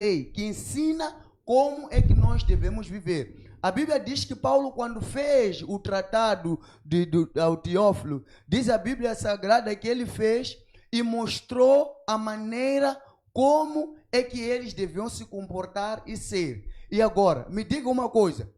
lei, que ensina como é que nós devemos viver. A Bíblia diz que Paulo, quando fez o tratado ao Teófilo, diz a Bíblia Sagrada que ele fez e mostrou a maneira como é que eles deviam se comportar e ser. E agora, me diga uma coisa.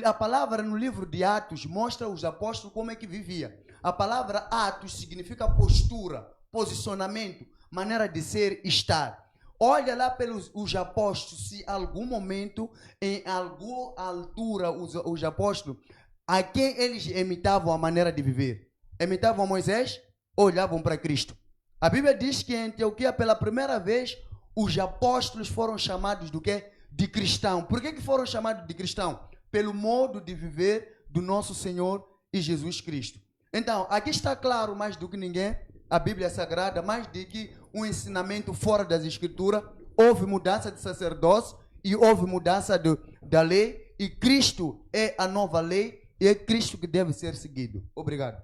A palavra no livro de Atos mostra os apóstolos como é que vivia. A palavra Atos significa postura, posicionamento, maneira de ser, estar. Olha lá pelos os apóstolos, se algum momento, em alguma altura, os apóstolos, a quem eles imitavam a maneira de viver? Imitavam Moisés ou olhavam para Cristo? A Bíblia diz que em Antioquia, pela primeira vez, os apóstolos foram chamados do quê? De cristão. Por que foram chamados de cristão? Pelo modo de viver do nosso Senhor e Jesus Cristo. Então, aqui está claro mais do que ninguém, a Bíblia Sagrada, mais do que um ensinamento fora das Escrituras, houve mudança de sacerdócio e houve mudança da lei, e Cristo é a nova lei e é Cristo que deve ser seguido. Obrigado.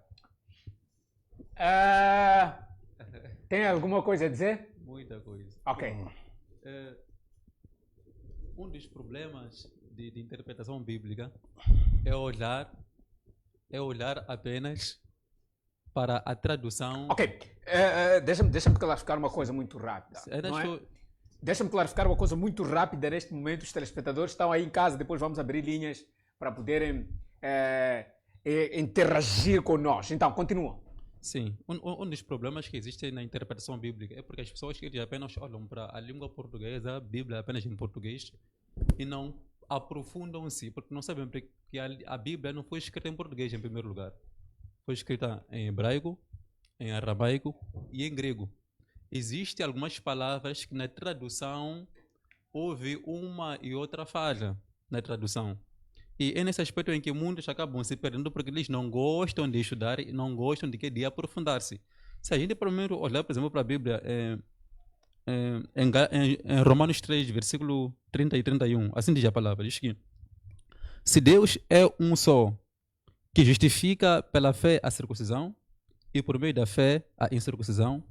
Tem alguma coisa a dizer? Muita coisa. Ok. Um dos problemas de interpretação bíblica é olhar apenas para a tradução. Ok. Deixa-me clarificar uma coisa muito rápida. Deixa-me clarificar uma coisa muito rápida neste momento. Os telespectadores estão aí em casa, depois vamos abrir linhas para poderem interagir conosco. Então, continua. Sim, um dos problemas que existem na interpretação bíblica é porque as pessoas que apenas olham para a língua portuguesa, a Bíblia apenas em português, e não aprofundam-se, porque não sabem que a Bíblia não foi escrita em português em primeiro lugar. Foi escrita em hebraico, em aramaico e em grego. Existem algumas palavras que na tradução houve uma e outra falha na tradução. E é nesse aspecto em que muitos acabam se perdendo porque eles não gostam de estudar e não gostam de aprofundar-se. Se a gente primeiro olhar, por exemplo, para a Bíblia, em Romanos 3, versículo 30 e 31, assim diz a palavra, diz que se Deus é um só, que justifica pela fé a circuncisão e por meio da fé a incircuncisão,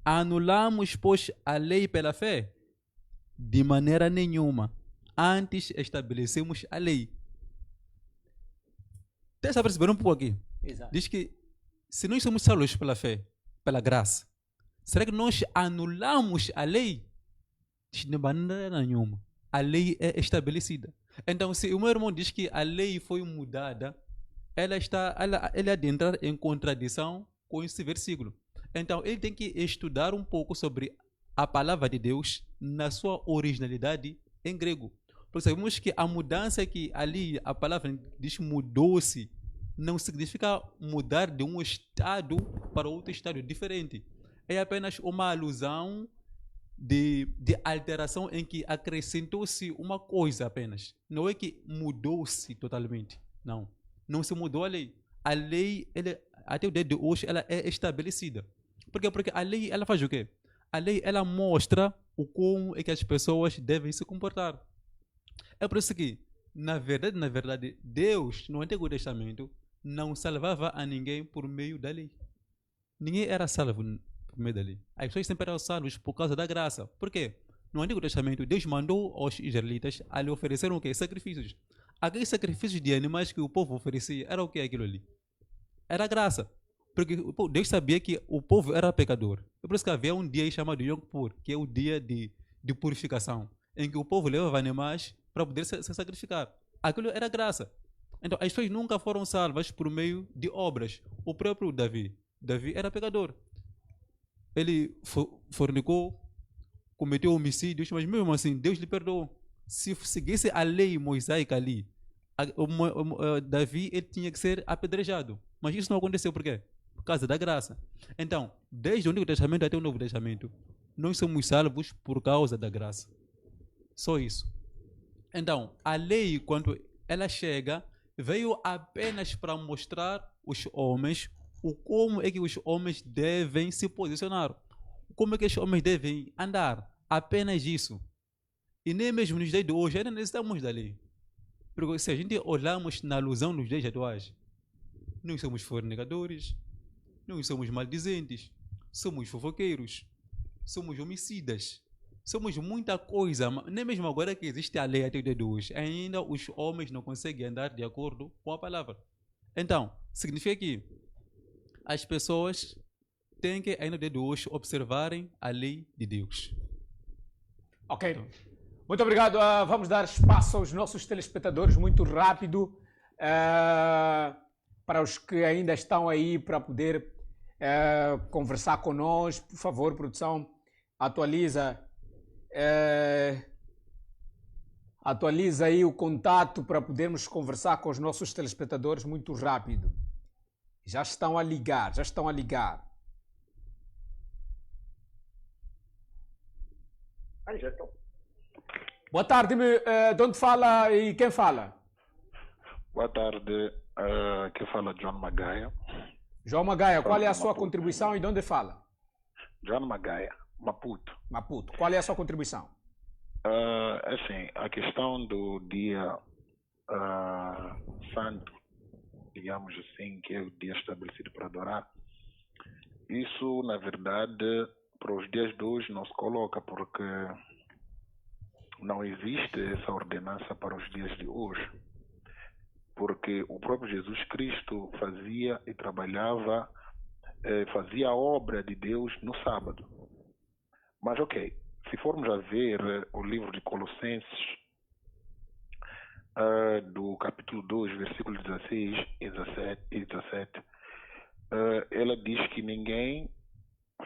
anulamos, pois, a lei pela fé? De maneira nenhuma. Antes estabelecemos a lei. Deixa eu perceber um pouco aqui. Exato. Diz que se nós somos salvos pela fé, pela graça, será que nós anulamos a lei? De maneira nenhuma. A lei é estabelecida. Então, se o meu irmão diz que a lei foi mudada, ela é de entrar em contradição com esse versículo. Então, ele tem que estudar um pouco sobre a palavra de Deus na sua originalidade em grego. Porque sabemos que a mudança que ali a palavra diz mudou-se não significa mudar de um estado para outro estado diferente. É apenas uma alusão de alteração em que acrescentou-se uma coisa apenas. Não é que mudou-se totalmente. Não. Não se mudou a lei. A lei, até o dia de hoje, ela é estabelecida. Por quê? Porque a lei, ela faz o quê? A lei, ela mostra como é que as pessoas devem se comportar. É por isso que, na verdade, Deus, no Antigo Testamento, não salvava a ninguém por meio da lei. Ninguém era salvo por meio da lei. As pessoas sempre eram salvos por causa da graça. Por quê? No Antigo Testamento, Deus mandou aos israelitas a lhe oferecer o quê? Sacrifícios. Aqueles sacrifícios de animais que o povo oferecia, era o que aquilo ali? Era graça. Porque Deus sabia que o povo era pecador. É por isso que havia um dia chamado Yom Kippur, que é o dia de purificação, em que o povo levava animais para poder se sacrificar. Aquilo era graça. Então, as pessoas nunca foram salvas por meio de obras. O próprio Davi era pecador. Ele fornicou, cometeu homicídios, mas mesmo assim, Deus lhe perdoou. Se seguisse a lei mosaica ali, Davi ele tinha que ser apedrejado. Mas isso não aconteceu por quê? Por causa da graça. Então, desde o Antigo Testamento até o Novo Testamento, nós somos salvos por causa da graça. Só isso. Então, a lei, quando ela chega, veio apenas para mostrar os homens como é que os homens devem se posicionar, como é que os homens devem andar. Apenas isso. E nem mesmo nos dias de hoje ainda necessitamos da lei. Porque se a gente olharmos na alusão nos dias atuais, nós somos fornicadores, nós somos maldizentes, somos fofoqueiros, somos homicidas. somos muita coisa, nem mesmo agora que existe a lei até o dia de hoje, ainda os homens não conseguem andar de acordo com a palavra. Então, significa que as pessoas têm que, ainda no dia de hoje, observarem a lei de Deus. Ok. Então, muito obrigado. Vamos dar espaço aos nossos telespectadores muito rápido para os que ainda estão aí para poder conversar conosco. Por favor, produção, atualiza aí o contato para podermos conversar com os nossos telespectadores muito rápido. Já estão a ligar. Já estão. Boa tarde, de onde fala e quem fala? Boa tarde, quem fala John Magaia. João Magaia, qual é a sua contribuição e de onde fala? John Magaia, Maputo. Qual é a sua contribuição? Assim, a questão do dia santo, digamos assim, que é o dia estabelecido para adorar, isso, na verdade, para os dias de hoje não se coloca, porque não existe essa ordenança para os dias de hoje. Porque o próprio Jesus Cristo fazia e trabalhava, fazia a obra de Deus no sábado. Mas ok, se formos a ver o livro de Colossenses, do capítulo 2, versículos 16 e 17, ela diz que ninguém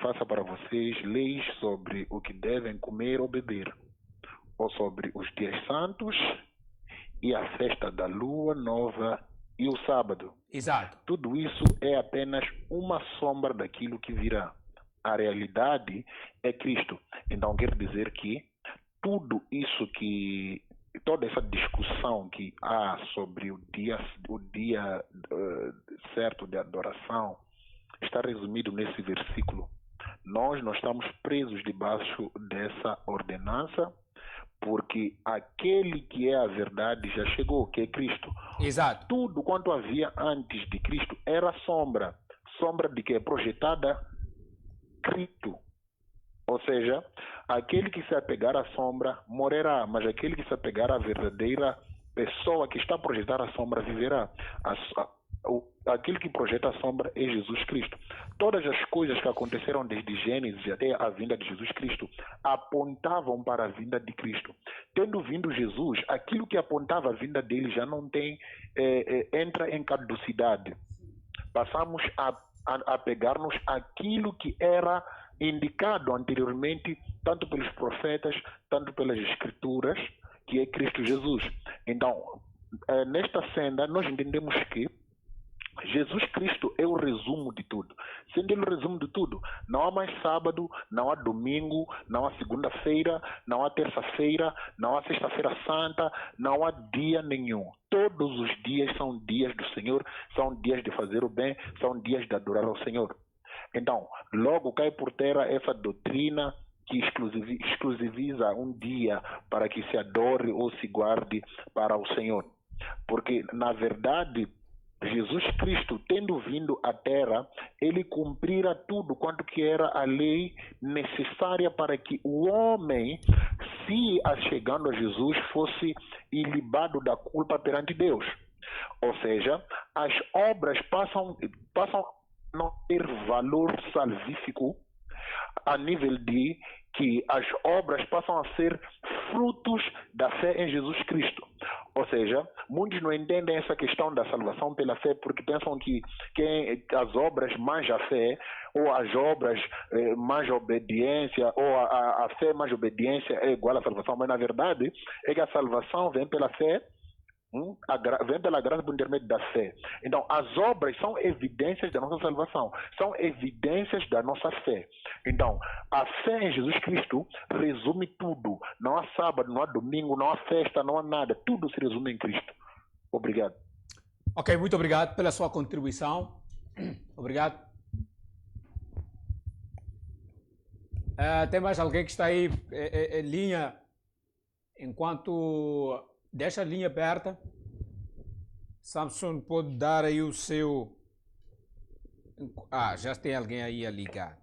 faça para vocês leis sobre o que devem comer ou beber, ou sobre os dias santos e a festa da lua nova e o sábado. Exato. Tudo isso é apenas uma sombra daquilo que virá. A realidade é Cristo. Então quer dizer que tudo isso que, toda essa discussão que há sobre o dia certo de adoração está resumido nesse versículo. Nós não estamos presos debaixo dessa ordenança, porque aquele que é a verdade já chegou, que é Cristo. Exato. Tudo quanto havia antes de Cristo era sombra. Sombra de que é projetada Cristo. Ou seja, aquele que se apegar à sombra morrerá, mas aquele que se apegar à verdadeira pessoa que está a projetar a sombra viverá. Aquele que projeta a sombra é Jesus Cristo. Todas as coisas que aconteceram desde Gênesis até a vinda de Jesus Cristo apontavam para a vinda de Cristo. Tendo vindo Jesus, aquilo que apontava a vinda dele já não tem, entra em caducidade. Passamos a pegar-nos aquilo que era indicado anteriormente, tanto pelos profetas, tanto pelas escrituras, que é Cristo Jesus. Então, nesta senda, nós entendemos que Jesus Cristo é o resumo de tudo. Sendo ele o resumo de tudo, não há mais sábado, não há domingo, não há segunda-feira, não há terça-feira, não há sexta-feira santa, não há dia nenhum. Todos os dias são dias do Senhor, são dias de fazer o bem, são dias de adorar ao Senhor. Então, logo cai por terra essa doutrina que exclusiviza um dia para que se adore ou se guarde para o Senhor. Porque, na verdade, Jesus Cristo, tendo vindo à terra, ele cumprira tudo quanto que era a lei necessária para que o homem, se achegando a Jesus, fosse ilibado da culpa perante Deus. Ou seja, as obras passam a não ter valor salvífico a nível de que as obras passam a ser frutos da fé em Jesus Cristo. Ou seja, muitos não entendem essa questão da salvação pela fé porque pensam que as obras mais a fé, ou as obras mais obediência, ou a fé mais obediência é igual à salvação. Mas na verdade é que a salvação vem pela fé, vem pela graça por intermédio da fé. Então, as obras são evidências da nossa salvação, são evidências da nossa fé. Então, a fé em Jesus Cristo resume tudo. Não há sábado, não há domingo, não há festa, não há nada. Tudo se resume em Cristo. Obrigado. Ok, muito obrigado pela sua contribuição. Obrigado. Tem mais alguém que está aí em linha? Enquanto deixa a linha aberta, Samson pode dar aí o seu... já tem alguém aí a ligar.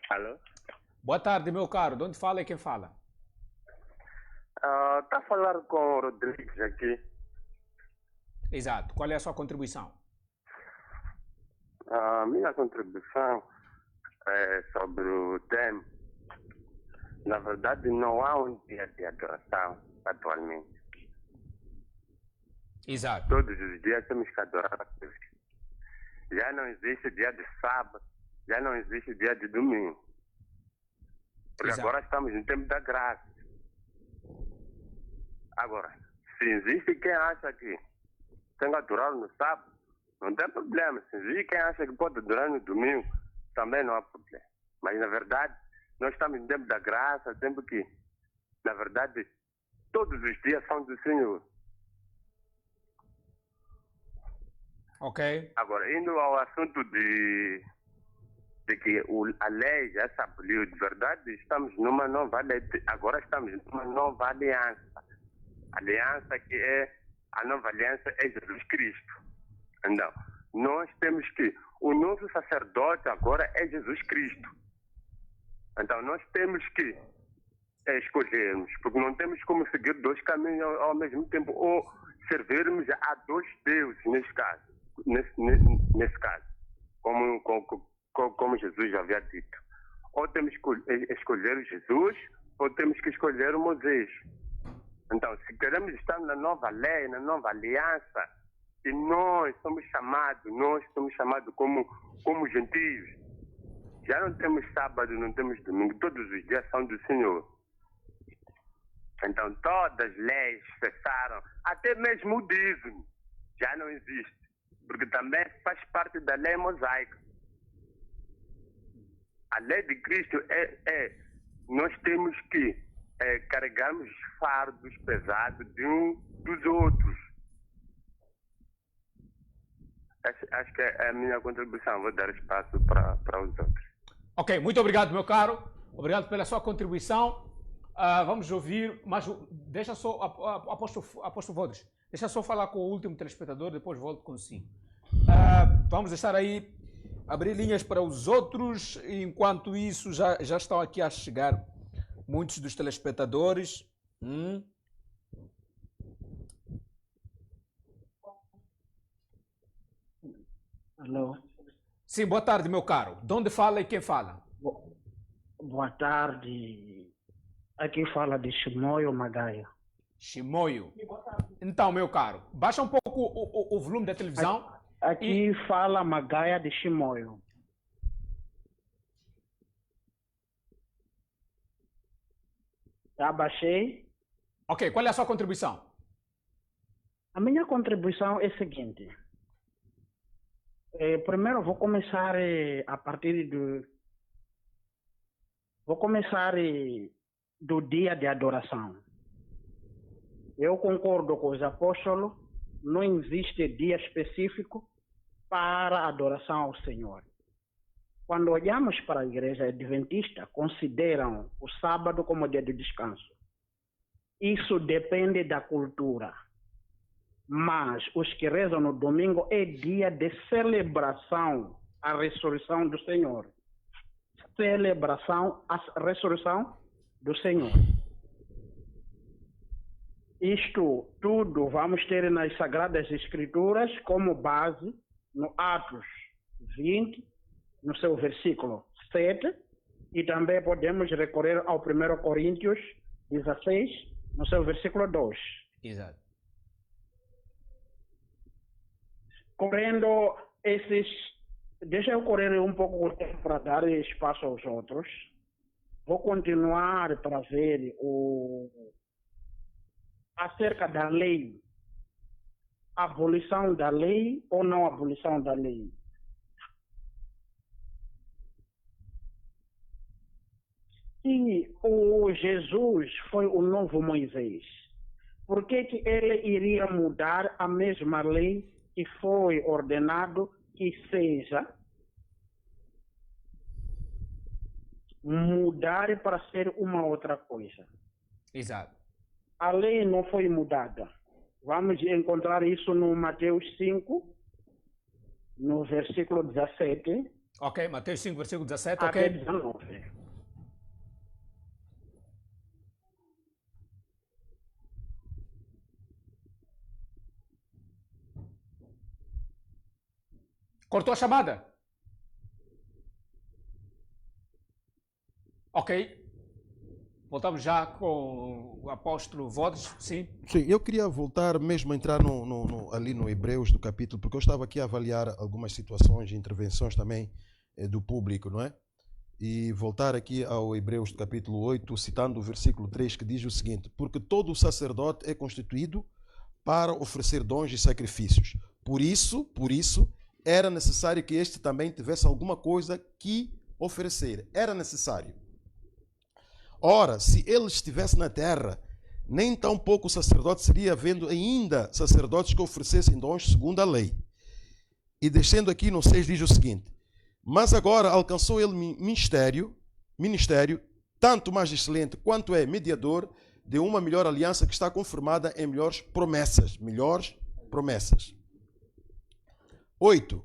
Alô? Boa tarde, meu caro. De onde fala e quem fala? Está a falar com o Rodrigues aqui. Exato. Qual é a sua contribuição? A minha contribuição é sobre o tema. Na verdade, não há um dia de adoração atualmente. Exato. Todos os dias temos que adorar a Deus. Já não existe dia de sábado, já não existe dia de domingo. Porque Exato. agora estamos no tempo da graça. Agora, se existe quem acha que tem que adorar no sábado, não tem problema. Se existe quem acha que pode adorar no domingo, também não há problema. Mas, na verdade, nós estamos no tempo da graça, tempo que, na verdade, todos os dias são do Senhor. Ok. Agora, indo ao assunto de que a lei já se aboliu, de verdade, estamos numa nova lei, agora estamos numa nova aliança. Aliança que é, a nova aliança é Jesus Cristo. Então, nós temos que, o nosso sacerdote agora é Jesus Cristo. Então, nós temos que escolhermos, porque não temos como seguir dois caminhos ao mesmo tempo, ou servirmos a dois deuses, nesse caso. Nesse caso, como Jesus já havia dito. Ou temos que escolher Jesus, ou temos que escolher Moisés. Então, se queremos estar na nova lei, na nova aliança, e nós somos chamados como gentios, já não temos sábado, não temos domingo, todos os dias são do Senhor. Então, todas as leis cessaram, até mesmo o dízimo já não existe. Porque também faz parte da lei mosaica. A lei de Cristo nós temos que carregarmos fardos pesados de dos outros. Acho que é a minha contribuição. Vou dar espaço para os outros. Ok, muito obrigado, meu caro. Obrigado pela sua contribuição. Vamos ouvir, mas deixa só, apóstolo Vodres, deixa só falar com o último telespectador, depois volto consigo. Vamos deixar aí, abrir linhas para os outros. Enquanto isso, já estão aqui a chegar muitos dos telespectadores. Alô? Sim, boa tarde, meu caro. De onde fala e quem fala? Boa tarde. Aqui fala de Chimoio Magaia. Chimoio. Então, meu caro, baixa um pouco o volume da televisão. Aqui fala Magaia de Chimoio. Já baixei. Ok, qual é a sua contribuição? A minha contribuição é a seguinte. Primeiro vou começar a partir do... Vou começar do dia de adoração. Eu concordo com os apóstolos, não existe dia específico para a adoração ao Senhor. Quando olhamos para a igreja adventista, consideram o sábado como dia de descanso. Isso depende da cultura. Mas os que rezam no domingo é dia de celebração à ressurreição do Senhor. Celebração à ressurreição do Senhor. Isto tudo vamos ter nas Sagradas Escrituras como base no Atos 20, no seu versículo 7, e também podemos recorrer ao 1 Coríntios 16, no seu versículo 2. Exato. Correndo esses... Deixa eu correr um pouco o tempo para dar espaço aos outros. Vou continuar para ver acerca da lei. Abolição da lei ou não abolição da lei? Se o Jesus foi o novo Moisés, por que ele iria mudar a mesma lei que foi ordenado que seja mudar para ser uma outra coisa? Exato. A lei não foi mudada. Vamos encontrar isso no Mateus 5, no versículo 17. Ok, Mateus 5, versículo 17, até ok. 19. Cortou a chamada? Ok. Voltamos já com o apóstolo Vodes, sim. Sim, eu queria voltar mesmo a entrar ali no Hebreus do capítulo, porque eu estava aqui a avaliar algumas situações e intervenções também do público, não é? E voltar aqui ao Hebreus do capítulo 8, citando o versículo 3, que diz o seguinte: porque todo o sacerdote é constituído para oferecer dons e sacrifícios. Por isso, era necessário que este também tivesse alguma coisa que oferecer. Era necessário. Ora, se ele estivesse na terra, nem tão pouco sacerdote seria, havendo ainda sacerdotes que oferecessem dons segundo a lei. E descendo aqui no 6 diz o seguinte: mas agora alcançou ele ministério, tanto mais excelente quanto é mediador de uma melhor aliança que está confirmada em melhores promessas. 8.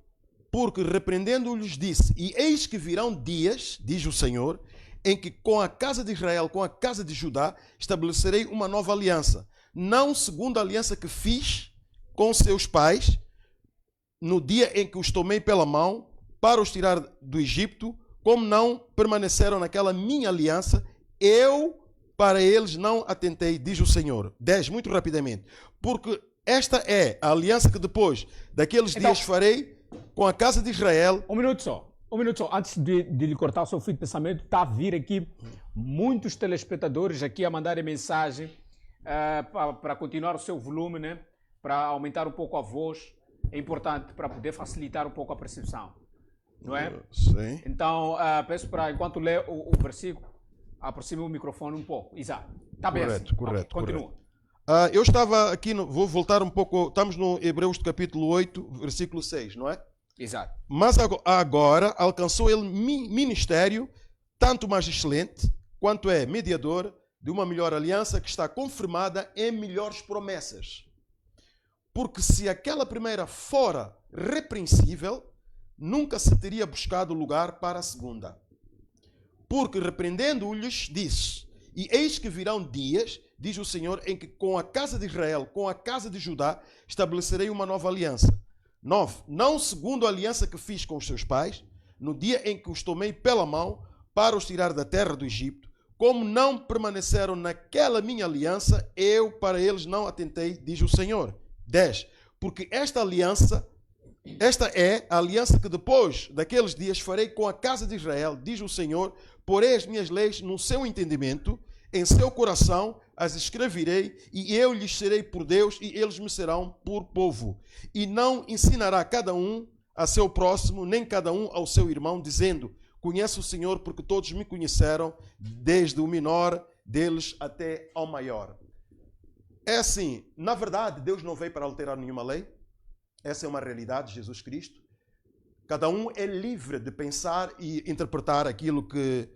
Porque repreendendo-lhes disse: e eis que virão dias, diz o Senhor, em que com a casa de Israel, com a casa de Judá, estabelecerei uma nova aliança, não segundo a aliança que fiz com seus pais, no dia em que os tomei pela mão, para os tirar do Egito, como não permaneceram naquela minha aliança, eu para eles não atentei, diz o Senhor. 10, muito rapidamente. Porque esta é a aliança que depois daqueles dias farei com a casa de Israel. Um minuto só, antes de lhe cortar o seu fio de pensamento, está a vir aqui muitos telespectadores aqui a mandarem mensagem para continuar o seu volume, né? Para aumentar um pouco a voz. É importante para poder facilitar um pouco a percepção, não é? Sim. Então, peço para, enquanto lê o versículo, aproxime o microfone um pouco. Exato. Está bem assim. Correto. Continua. Eu estava aqui, vou voltar um pouco, estamos no Hebreus do capítulo 8, versículo 6, não é? Exato. Mas agora alcançou ele ministério, tanto mais excelente, quanto é mediador de uma melhor aliança que está confirmada em melhores promessas. Porque se aquela primeira fora repreensível, nunca se teria buscado lugar para a segunda. Porque repreendendo-lhes, diz: e eis que virão dias, diz o Senhor, em que com a casa de Israel, com a casa de Judá, estabelecerei uma nova aliança. 9. Não segundo a aliança que fiz com os seus pais, no dia em que os tomei pela mão para os tirar da terra do Egito, como não permaneceram naquela minha aliança, eu para eles não atentei, diz o Senhor. 10. Porque esta é a aliança que depois daqueles dias farei com a casa de Israel, diz o Senhor, porei as minhas leis no seu entendimento, em seu coração as escreverei, e eu lhes serei por Deus, e eles me serão por povo. E não ensinará cada um a seu próximo, nem cada um ao seu irmão, dizendo: conheço o Senhor, porque todos me conheceram, desde o menor deles até ao maior. É assim, na verdade, Deus não veio para alterar nenhuma lei. Essa é uma realidade de Jesus Cristo. Cada um é livre de pensar e interpretar aquilo que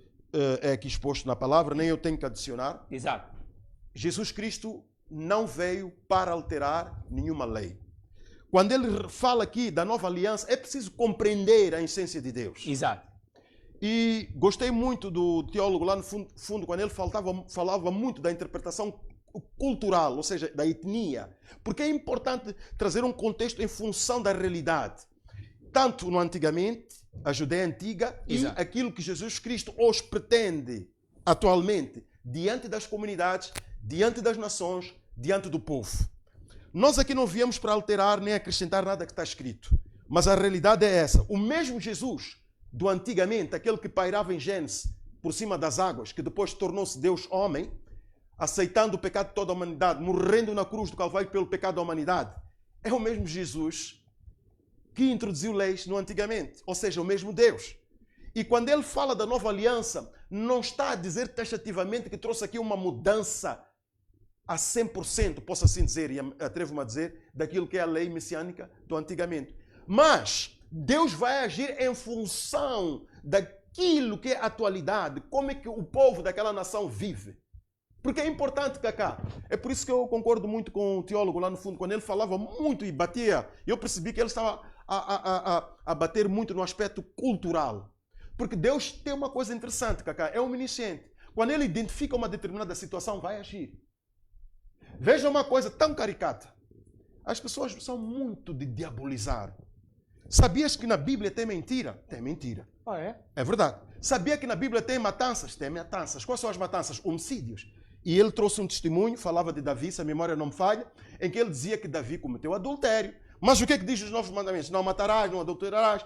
é aqui exposto na palavra, nem eu tenho que adicionar. Exato. Jesus Cristo não veio para alterar nenhuma lei. Quando ele fala aqui da nova aliança, é preciso compreender a essência de Deus. Exato. E gostei muito do teólogo lá no fundo quando ele falava muito da interpretação cultural, ou seja, da etnia, porque é importante trazer um contexto em função da realidade, tanto no antigamente, a Judeia antiga, Exato. E aquilo que Jesus Cristo hoje pretende atualmente, diante das comunidades, diante das nações, diante do povo. Nós aqui não viemos para alterar nem acrescentar nada que está escrito, mas a realidade é essa. O mesmo Jesus do antigamente, aquele que pairava em Gênesis por cima das águas, que depois tornou-se Deus homem, aceitando o pecado de toda a humanidade, morrendo na cruz do Calvário pelo pecado da humanidade, é o mesmo Jesus que introduziu leis no antigamente, ou seja, o mesmo Deus. E quando ele fala da nova aliança, não está a dizer taxativamente que trouxe aqui uma mudança a 100%, posso assim dizer, e atrevo-me a dizer, daquilo que é a lei messiânica do antigamente. Mas Deus vai agir em função daquilo que é a atualidade, como é que o povo daquela nação vive. Porque é importante, Cacá. É por isso que eu concordo muito com o teólogo lá no fundo, quando ele falava muito e batia, eu percebi que ele estava a bater muito no aspecto cultural. Porque Deus tem uma coisa interessante, Cacá, é omnisciente. Quando ele identifica uma determinada situação, vai agir. Veja uma coisa tão caricata. As pessoas são muito de diabolizar. Sabias que na Bíblia tem mentira? Tem mentira. Ah, é? É verdade. Sabia que na Bíblia tem matanças? Tem matanças. Quais são as matanças? Homicídios. E ele trouxe um testemunho, falava de Davi, se a memória não me falha, em que ele dizia que Davi cometeu adultério. Mas o que é que diz os novos mandamentos? Não matarás, não adulterarás.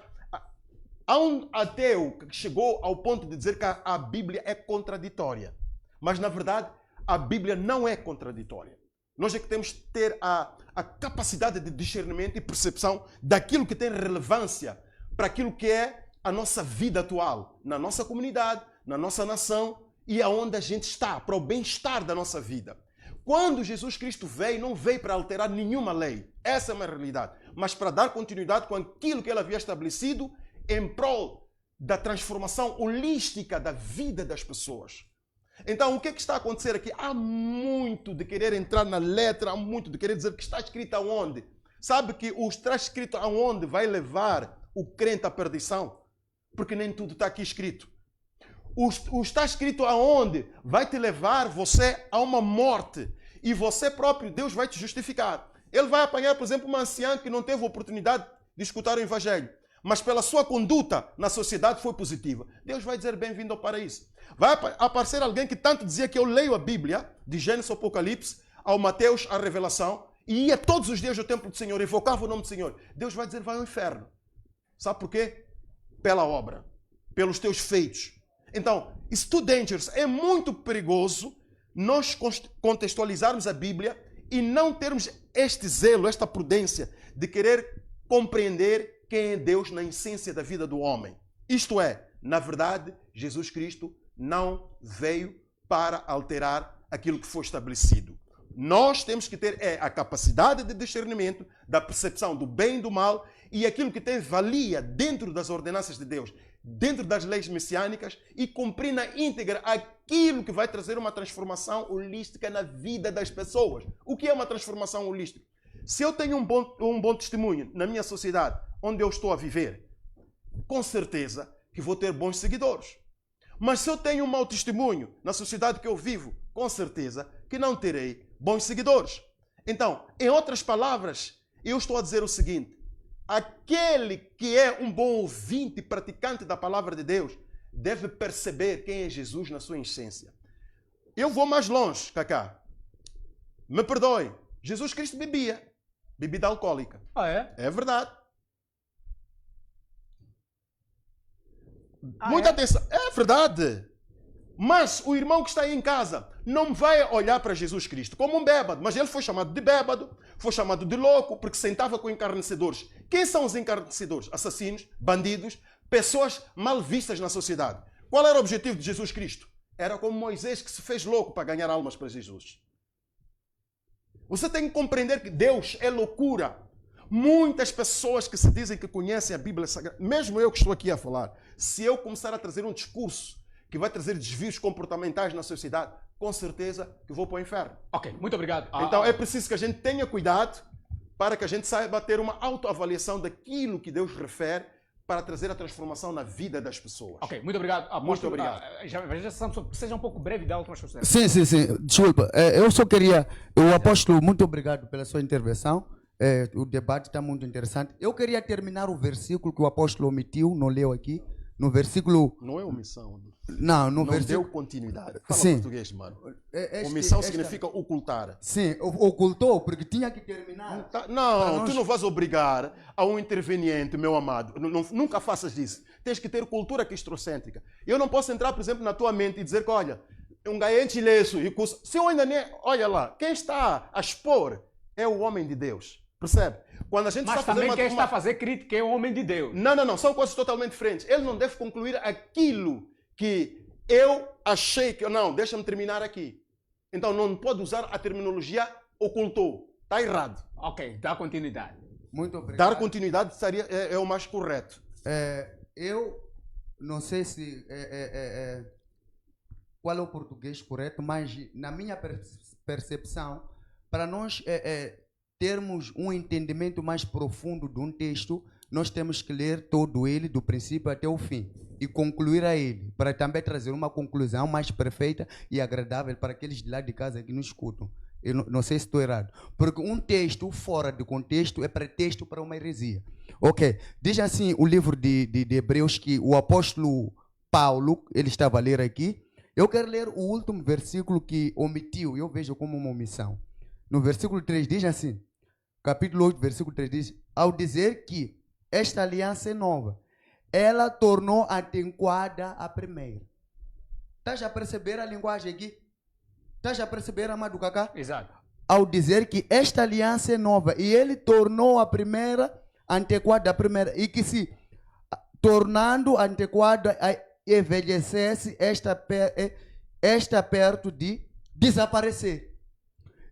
Há um ateu que chegou ao ponto de dizer que a Bíblia é contraditória. Mas, na verdade, a Bíblia não é contraditória. Nós é que temos que ter a capacidade de discernimento e percepção daquilo que tem relevância para aquilo que é a nossa vida atual, na nossa comunidade, na nossa nação e aonde a gente está, para o bem-estar da nossa vida. Quando Jesus Cristo veio, não veio para alterar nenhuma lei. Essa é uma realidade. Mas para dar continuidade com aquilo que ele havia estabelecido em prol da transformação holística da vida das pessoas. Então, o que é que está a acontecer aqui? Há muito de querer entrar na letra, há muito de querer dizer que está escrito aonde. Sabe que o está escrito aonde vai levar o crente à perdição? Porque nem tudo está aqui escrito. O está escrito aonde vai te levar você a uma morte. E você próprio, Deus vai te justificar. Ele vai apanhar, por exemplo, uma anciã que não teve oportunidade de escutar o Evangelho. Mas pela sua conduta na sociedade foi positiva. Deus vai dizer bem-vindo ao paraíso. Vai aparecer alguém que tanto dizia que eu leio a Bíblia, de Gênesis ao Apocalipse, ao Mateus, à Revelação, e ia todos os dias ao templo do Senhor, evocava o nome do Senhor. Deus vai dizer, vai ao inferno. Sabe por quê? Pela obra, pelos teus feitos. Então, it's too dangerous. É muito perigoso nós contextualizarmos a Bíblia e não termos este zelo, esta prudência de querer compreender quem é Deus na essência da vida do homem. Isto é, na verdade, Jesus Cristo não veio para alterar aquilo que foi estabelecido. Nós temos que ter a capacidade de discernimento, da percepção do bem e do mal e aquilo que tem valia dentro das ordenanças de Deus, dentro das leis messiânicas e cumprir na íntegra aquilo que vai trazer uma transformação holística na vida das pessoas. O que é uma transformação holística? Se eu tenho um bom testemunho na minha sociedade, onde eu estou a viver, com certeza que vou ter bons seguidores. Mas se eu tenho um mau testemunho na sociedade que eu vivo, com certeza que não terei bons seguidores. Então, em outras palavras, eu estou a dizer o seguinte: aquele que é um bom ouvinte e praticante da palavra de Deus deve perceber quem é Jesus na sua essência. Eu vou mais longe, Cacá. Me perdoe. Jesus Cristo bebia bebida alcoólica. Ah, é? É verdade. Muita atenção. É verdade. Mas o irmão que está aí em casa não vai olhar para Jesus Cristo como um bêbado. Mas ele foi chamado de bêbado, foi chamado de louco, porque sentava com encarnecedores. Quem são os encarnecedores? Assassinos, bandidos, pessoas mal vistas na sociedade. Qual era o objetivo de Jesus Cristo? Era como Moisés, que se fez louco para ganhar almas para Jesus. Você tem que compreender que Deus é loucura. Muitas pessoas que se dizem que conhecem a Bíblia Sagrada, mesmo eu que estou aqui a falar, se eu começar a trazer um discurso que vai trazer desvios comportamentais na sociedade, com certeza que vou para o inferno. Ok, muito obrigado. Então é preciso que a gente tenha cuidado para que a gente saiba ter uma autoavaliação daquilo que Deus refere para trazer a transformação na vida das pessoas. Ok, muito obrigado. Apóstolo, Muito obrigado. Seja um pouco breve e dá últimas considerações. Sim. Desculpa. Eu só queria... O apóstolo, muito obrigado pela sua intervenção. O debate está muito interessante. Eu queria terminar o versículo que o apóstolo omitiu, não leu aqui. No versículo... Não é omissão. Não, no não versículo... deu continuidade. Fala Sim. português, mano. Omissão significa ocultar. Sim, ocultou, porque tinha que terminar. Não, tu não vais obrigar a um interveniente, meu amado. Nunca faças isso. Tens que ter cultura cristocêntrica. Eu não posso entrar, por exemplo, na tua mente e dizer que, olha, um gaente leso e curso. Se eu ainda nem... Olha lá, quem está a expor é o homem de Deus. Percebe? Quando a gente Mas está também fazendo quem está a fazer crítica é o homem de Deus. Não. São coisas totalmente diferentes. Ele não deve concluir aquilo que eu achei que... Não, deixa-me terminar aqui. Então não pode usar a terminologia ocultou. Está errado. Ok, dá continuidade. Muito obrigado. Dar continuidade é o mais correto. Eu não sei se qual é o português correto, mas na minha percepção, para nós termos um entendimento mais profundo de um texto, nós temos que ler todo ele, do princípio até o fim, e concluir a ele, para também trazer uma conclusão mais perfeita e agradável para aqueles de lá de casa que nos escutam. Eu não sei se estou errado. Porque um texto fora de contexto é pretexto para uma heresia. Ok. Diz assim o livro de Hebreus que o apóstolo Paulo, ele estava a ler aqui. Eu quero ler o último versículo que omitiu. Eu vejo como uma omissão. No versículo 3 diz assim. Capítulo 8, versículo 3 diz. Ao dizer que esta aliança é nova, ela tornou adequada a primeira. Estás a perceber a linguagem aqui? Estás a perceber, amado Cacá? Exato. Ao dizer que esta aliança é nova e ele tornou a primeira antequada a primeira e que se tornando antequada envelhecesse esta perto de desaparecer.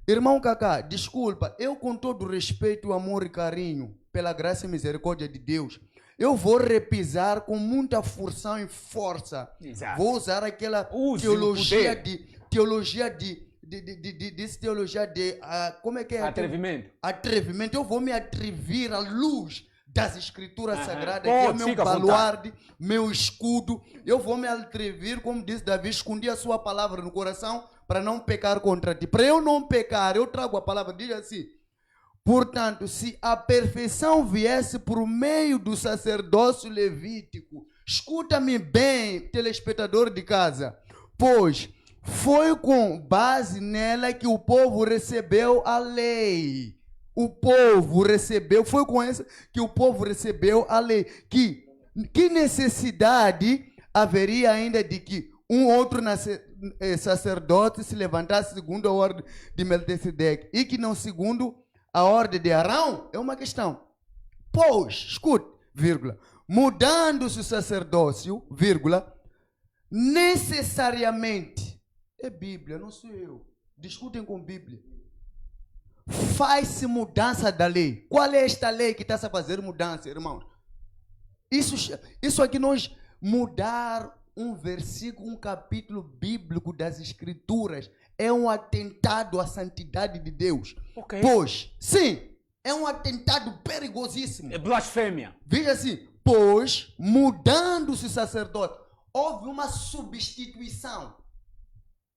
Irmão Cacá, desculpa, eu com todo respeito, amor e carinho, pela graça e misericórdia de Deus, eu vou repisar com muita força e força. Exato. Vou usar aquela Use teologia o poder. teologia de como é que é? Atrevimento. Atrevimento. Eu vou me atrever à luz das escrituras sagradas, que Pode, é o meu fica à baluarte, meu escudo. Eu vou me atrever, como disse Davi, escondi a sua palavra no coração para não pecar contra ti. Para eu não pecar, eu trago a palavra, diz assim: portanto, se a perfeição viesse por meio do sacerdócio levítico, escuta-me bem, telespectador de casa, pois foi com base nela que o povo recebeu a lei. O povo recebeu, foi com essa que o povo recebeu a lei. Que necessidade haveria ainda de que um outro sacerdote se levantasse segundo a ordem de Melquisedeque e que não segundo a ordem de Arão? É uma questão. Pois, escute, vírgula, mudando-se o sacerdócio, vírgula, necessariamente, é Bíblia, não sou eu, discutem com Bíblia, faz-se mudança da lei. Qual é esta lei que está a fazer mudança, irmãos? Isso aqui nós mudar um versículo, um capítulo bíblico das Escrituras é um atentado à santidade de Deus. Ok. Pois, sim, é um atentado perigosíssimo. É blasfêmia. Veja assim, pois, mudando-se o sacerdote, houve uma substituição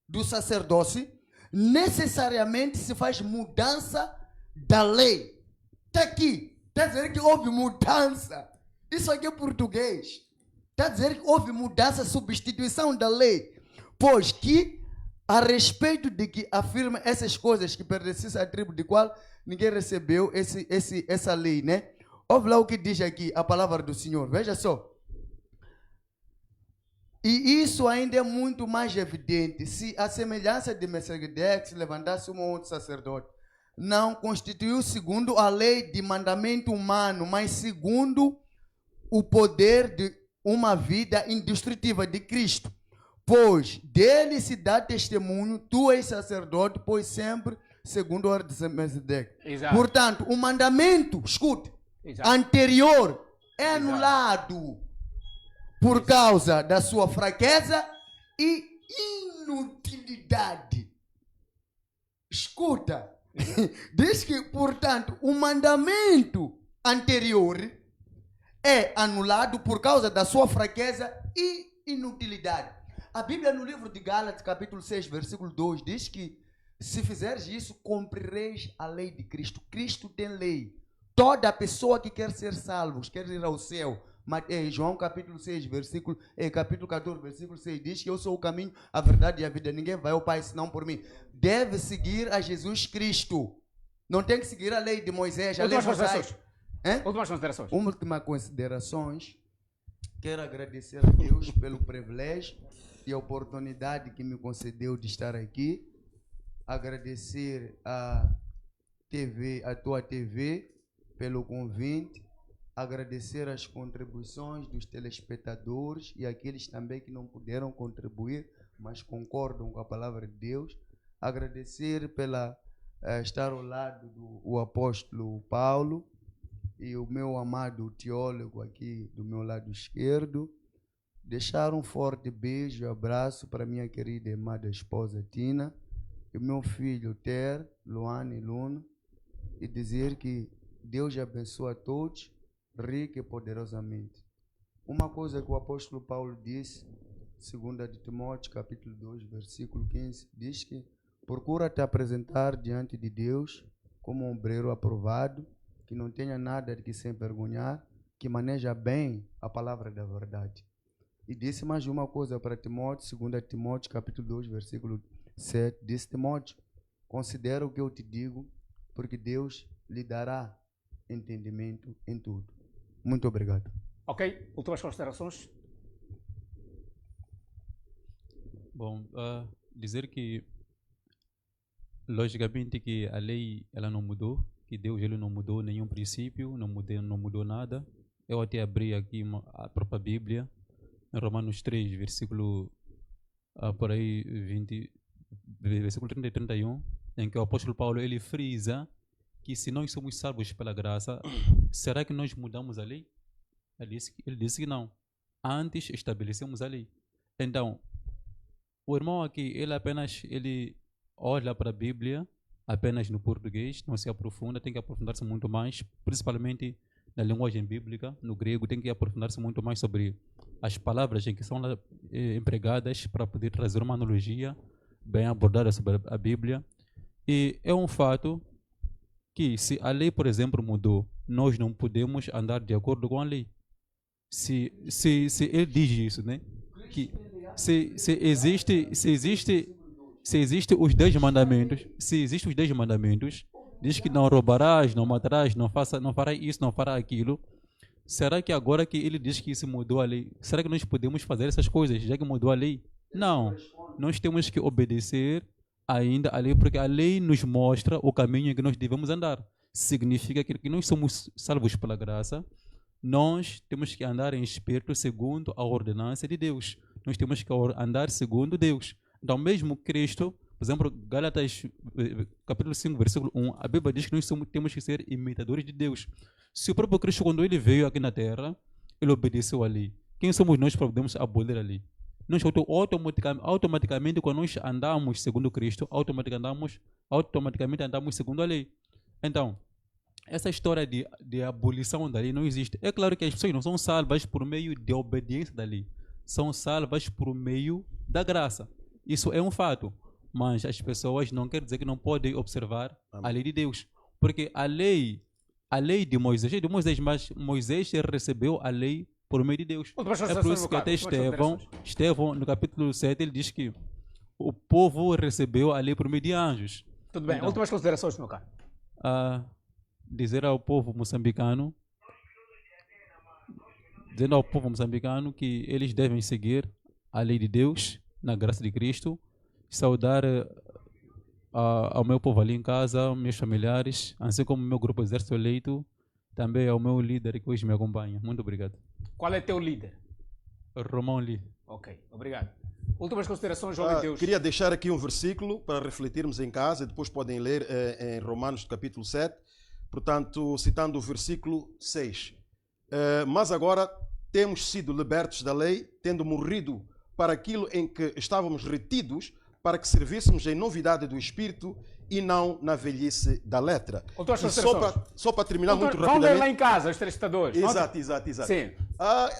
do sacerdócio, necessariamente se faz mudança da lei. Está aqui, está dizendo que houve mudança. Isso aqui é português. Está dizendo que houve mudança, substituição da lei. Pois que, a respeito de que afirma essas coisas que pertencem à tribo de qual ninguém recebeu essa lei, né? Ouve lá o que diz aqui a palavra do Senhor. Veja só. E isso ainda é muito mais evidente se a semelhança de Melquisedeque se levantasse um outro sacerdote. Não constituiu segundo a lei de mandamento humano, mas segundo o poder de uma vida indestrutível de Cristo. Pois dele se dá testemunho, tu és sacerdote, pois sempre segundo a ordem de Melquisedeque. Exato. Portanto, o mandamento, escute, Exato. anterior é anulado por causa da sua fraqueza e inutilidade. Escuta, diz que, portanto, o mandamento anterior é anulado por causa da sua fraqueza e inutilidade. A Bíblia no livro de Gálatas, capítulo 6, versículo 2, diz que se fizeres isso, cumprireis a lei de Cristo. Cristo tem lei. Toda pessoa que quer ser salvo, quer ir ao céu, João capítulo 6, capítulo 14, versículo 6, diz que eu sou o caminho, a verdade e a vida. Ninguém vai ao Pai senão por mim. Deve seguir a Jesus Cristo. Não tem que seguir a lei de Moisés, a lei mosaica. Últimas considerações. Últimas considerações. Quero agradecer a Deus pelo privilégio e a oportunidade que me concedeu de estar aqui. Agradecer a tua TV pelo convite. Agradecer as contribuições dos telespectadores e aqueles também que não puderam contribuir, mas concordam com a palavra de Deus. Agradecer pela estar ao lado do apóstolo Paulo e o meu amado teólogo aqui do meu lado esquerdo. Deixar um forte beijo e abraço para minha querida e amada esposa Tina e meu filho Ter, Luane e Luna, e dizer que Deus abençoe a todos rica e poderosamente. Uma coisa que o apóstolo Paulo disse, 2 de Timóteo, capítulo 2, versículo 15, diz que procura te apresentar diante de Deus como um obreiro aprovado, que não tenha nada de que se envergonhar, que maneja bem a palavra da verdade. E disse mais uma coisa para Timóteo, 2 Timóteo, capítulo 2, versículo 7. Disse Timóteo, considera o que eu te digo, porque Deus lhe dará entendimento em tudo. Muito obrigado. Ok, últimas considerações? Bom, dizer que, logicamente, que a lei ela não mudou, que Deus ele não mudou nenhum princípio, não mudou nada. Eu até abri aqui a própria Bíblia, em Romanos 3, versículo por aí 20, versículo 30 e 31, em que o apóstolo Paulo ele frisa que se nós somos salvos pela graça, será que nós mudamos a lei? Ele disse que não. Antes estabelecemos a lei. Então, o irmão aqui, ele olha para a Bíblia apenas no português, não se aprofunda, tem que aprofundar-se muito mais, principalmente na linguagem bíblica, no grego, tem que aprofundar-se muito mais sobre as palavras em que são empregadas para poder trazer uma analogia bem abordada sobre a Bíblia. E é um fato que se a lei, por exemplo, mudou, nós não podemos andar de acordo com a lei. Se ele diz isso, né? Que se existe os 10 mandamentos, diz que não roubarás, não matarás, não farás isso, não farás aquilo. Será que agora que ele diz que isso mudou a lei, será que nós podemos fazer essas coisas, já que mudou a lei? Não. Nós temos que obedecer ainda a lei, porque a lei nos mostra o caminho em que nós devemos andar. Significa que nós somos salvos pela graça, nós temos que andar em espírito segundo a ordenança de Deus. Nós temos que andar segundo Deus. Então, mesmo Cristo, por exemplo, Gálatas capítulo 5, versículo 1, a Bíblia diz que nós temos que ser imitadores de Deus. Se o próprio Cristo, quando ele veio aqui na Terra, ele obedeceu a lei. Quem somos nós para podermos abolir a lei? Nós automaticamente, quando nós andamos segundo Cristo, automaticamente andamos segundo a lei. Então, essa história de abolição da lei não existe. É claro que as pessoas não são salvas por meio de obediência da lei. São salvas por meio da graça. Isso é um fato. Mas as pessoas não quer dizer que não podem observar a lei de Deus. Porque a lei de Moisés, mas Moisés recebeu a lei por meio de Deus. É por isso que até Estevão, no capítulo 7, ele diz que o povo recebeu a lei por meio de anjos. Tudo bem, então, últimas considerações, meu caro. Dizer ao povo moçambicano que eles devem seguir a lei de Deus, na graça de Cristo, saudar ao meu povo ali em casa, meus familiares, assim como o meu grupo Exército Eleito, também ao meu líder que hoje me acompanha. Muito obrigado. Qual é teu líder? Romão Lee. Ok, obrigado. Últimas considerações, jovem de Deus. Queria deixar aqui um versículo para refletirmos em casa, depois podem ler em Romanos capítulo 7, portanto, citando o versículo 6. Mas agora temos sido libertos da lei, tendo morrido para aquilo em que estávamos retidos, para que servíssemos em novidade do Espírito e não na velhice da letra. Só para terminar muito rapidamente. Vão ler lá em casa, os telespectadores. Exato. Sim.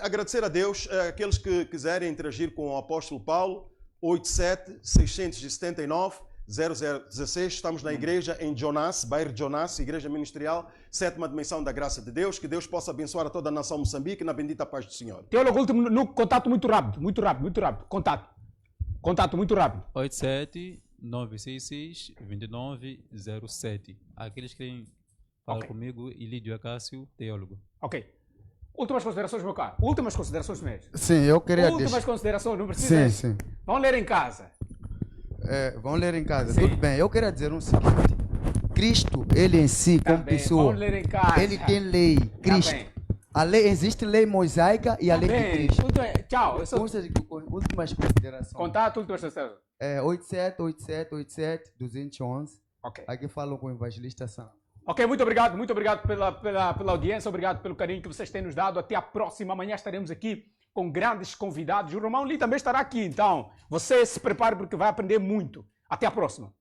Agradecer a Deus, aqueles que quiserem interagir com o apóstolo Paulo, 87-679-0016. Estamos na igreja em Jonas, bairro Jonas, igreja ministerial, 7ª dimensão da graça de Deus. Que Deus possa abençoar a toda a nação Moçambique na bendita paz do Senhor. Teólogo último, no contato muito rápido. Contato muito rápido. 87-966-2907. Aqueles que querem falar comigo, Ilídio Acácio, teólogo. Ok. Últimas considerações, meu caro. Últimas considerações mesmo. Sim, eu queria Últimas considerações, não precisa. Sim. Vão ler em casa. Vão ler em casa. Sim. Tudo bem. Eu queria dizer o seguinte. Cristo, ele em si, como pessoa, vão ler em casa. ele tem lei. Cristo. A lei, existe lei mosaica e a lei de Cristo. Tudo bem. Tchau. Últimas considerações. Contato, últimas considerações. 87-211. Ok. Aqui falam com o evangelista Sam. Ok, muito obrigado pela audiência, obrigado pelo carinho que vocês têm nos dado. Até a próxima. Amanhã estaremos aqui com grandes convidados. O Romão Lee também estará aqui, então você se prepare porque vai aprender muito. Até a próxima.